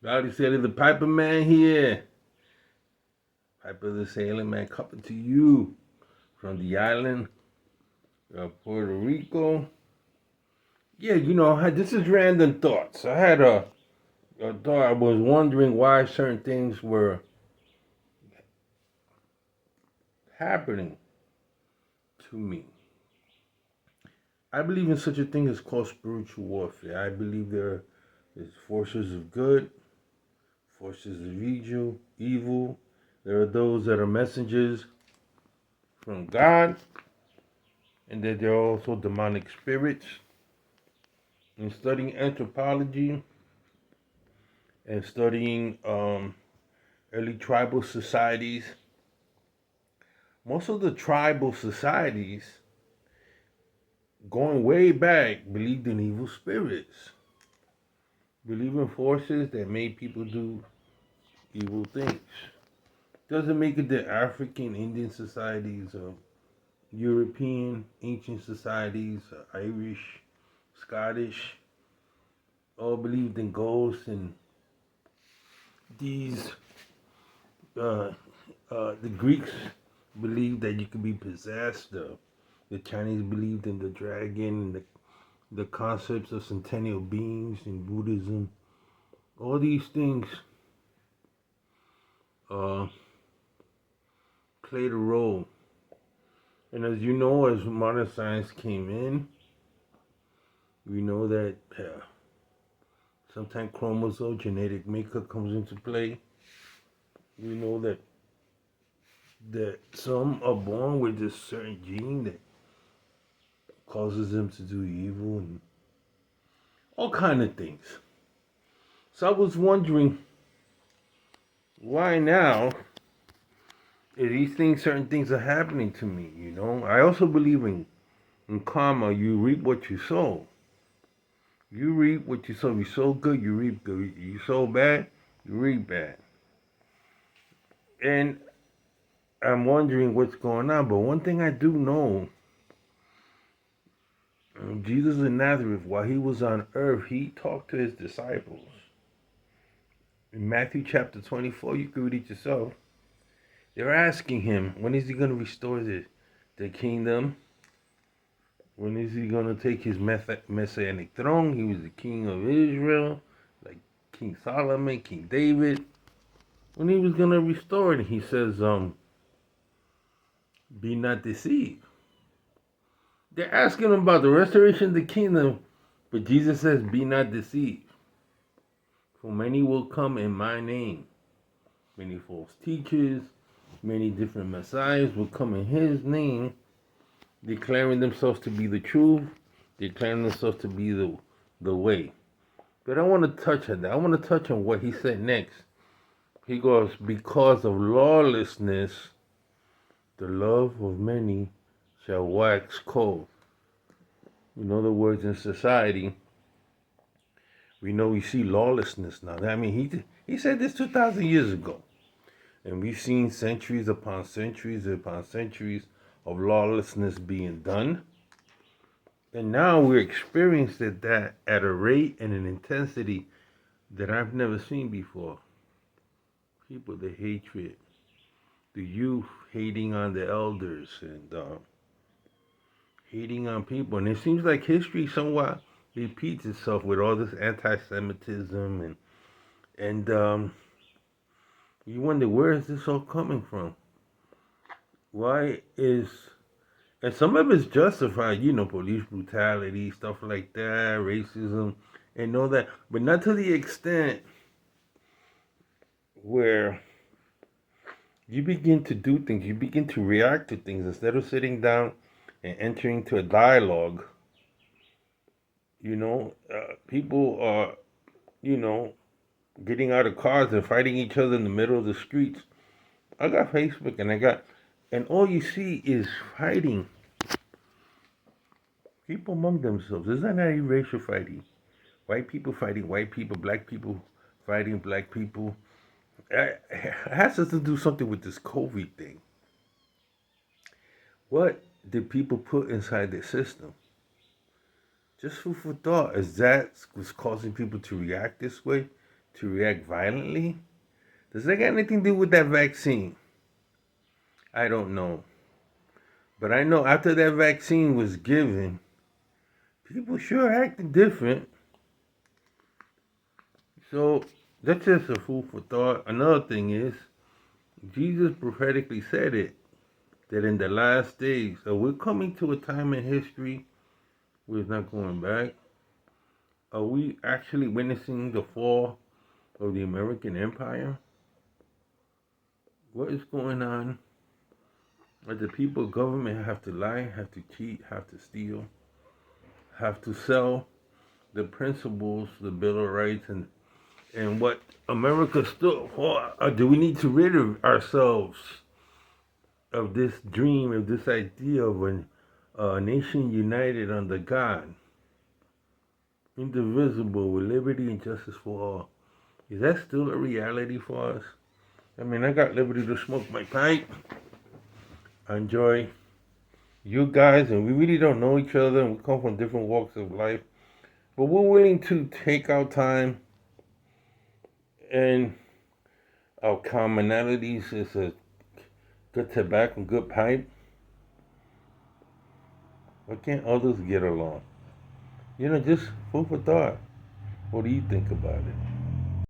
Rowdy Sailor, the Piper Man here. Piper the Sailor Man coming to you from the island of Puerto Rico. Yeah, this is random thoughts. I had a thought. I was wondering why certain things were happening to me. I believe in such a thing as called spiritual warfare. I believe there is forces of good, forces of evil. There are those that are messengers from God, and that there are also demonic spirits. In studying anthropology and studying early tribal societies, most of the tribal societies, going way back, believed in evil spirits, believed in forces that made people do evil things. Doesn't make it that African Indian societies or European ancient societies, Irish, Scottish, all believed in ghosts and these. Uh, the Greeks believed that you could be possessed. The Chinese believed in the dragon and the concepts of centennial beings in Buddhism. All these things uh, played a role. And as you know, as modern science came in, we know that sometimes chromosome genetic makeup comes into play. We know that some are born with this certain gene that causes them to do evil and all kind of things. So I was wondering why now these things, certain things are happening to me. I also believe in karma. You reap what you sow. You reap what you sow. You sow good, you reap good. You sow bad, you reap bad. And I'm wondering what's going on. But one thing I do know, Jesus of Nazareth, while he was on earth, he talked to his disciples. In Matthew chapter 24, you can read it yourself. They're asking him, when is he going to restore the kingdom? When is he going to take his messianic throne? He was the king of Israel, like King Solomon, King David. When he was going to restore it, he says, be not deceived. They're asking him about the restoration of the kingdom, but Jesus says, be not deceived. For many will come in my name. Many false teachers, many different messiahs will come in his name, declaring themselves to be the truth, declaring themselves to be the way. But I want to touch on that. I want to touch on what he said next. He goes, because of lawlessness, the love of many shall wax cold. In other words, in society, we see lawlessness now. I mean, he said this 2,000 years ago. And we've seen centuries upon centuries upon centuries of lawlessness being done. And now we're experiencing that at a rate and an intensity that I've never seen before. People, the hatred, the youth hating on the elders and hating on people. And it seems like history somewhat repeats itself with all this anti-Semitism and you wonder, where is this all coming from? Why is, and some of it's justified, police brutality, stuff like that, racism, and all that, but not to the extent where you begin to do things, you begin to react to things instead of sitting down and entering into a dialogue. People are, you know, getting out of cars and fighting each other in the middle of the streets. I got Facebook and all you see is fighting. People among themselves. Is that not even racial fighting? White people fighting white people, black people fighting black people. It has to do something with this COVID thing. What did people put inside their system? Just food for thought. Is that what's causing people to react this way to react violently? Does that got anything to do with that vaccine? I don't know. But I know after that vaccine was given, people sure acted different. So that's just a food for thought. Another thing is, Jesus prophetically said it, that in the last days, so we're coming to a time in history where it's not going back. Are we actually witnessing the fall of the American Empire? What is going on? Does the people government have to lie, have to cheat, have to steal, have to sell the principles, the Bill of Rights, and what America stood for? Or do we need to rid of ourselves of this dream, of this idea of a nation united under God, indivisible, with liberty and justice for all? Is that still a reality for us? I mean, I got liberty to smoke my pipe. I enjoy you guys, and we really don't know each other, and we come from different walks of life, but we're willing to take our time, and our commonalities is a good tobacco, good pipe. Why can't others get along? Just food for thought. What do you think about it?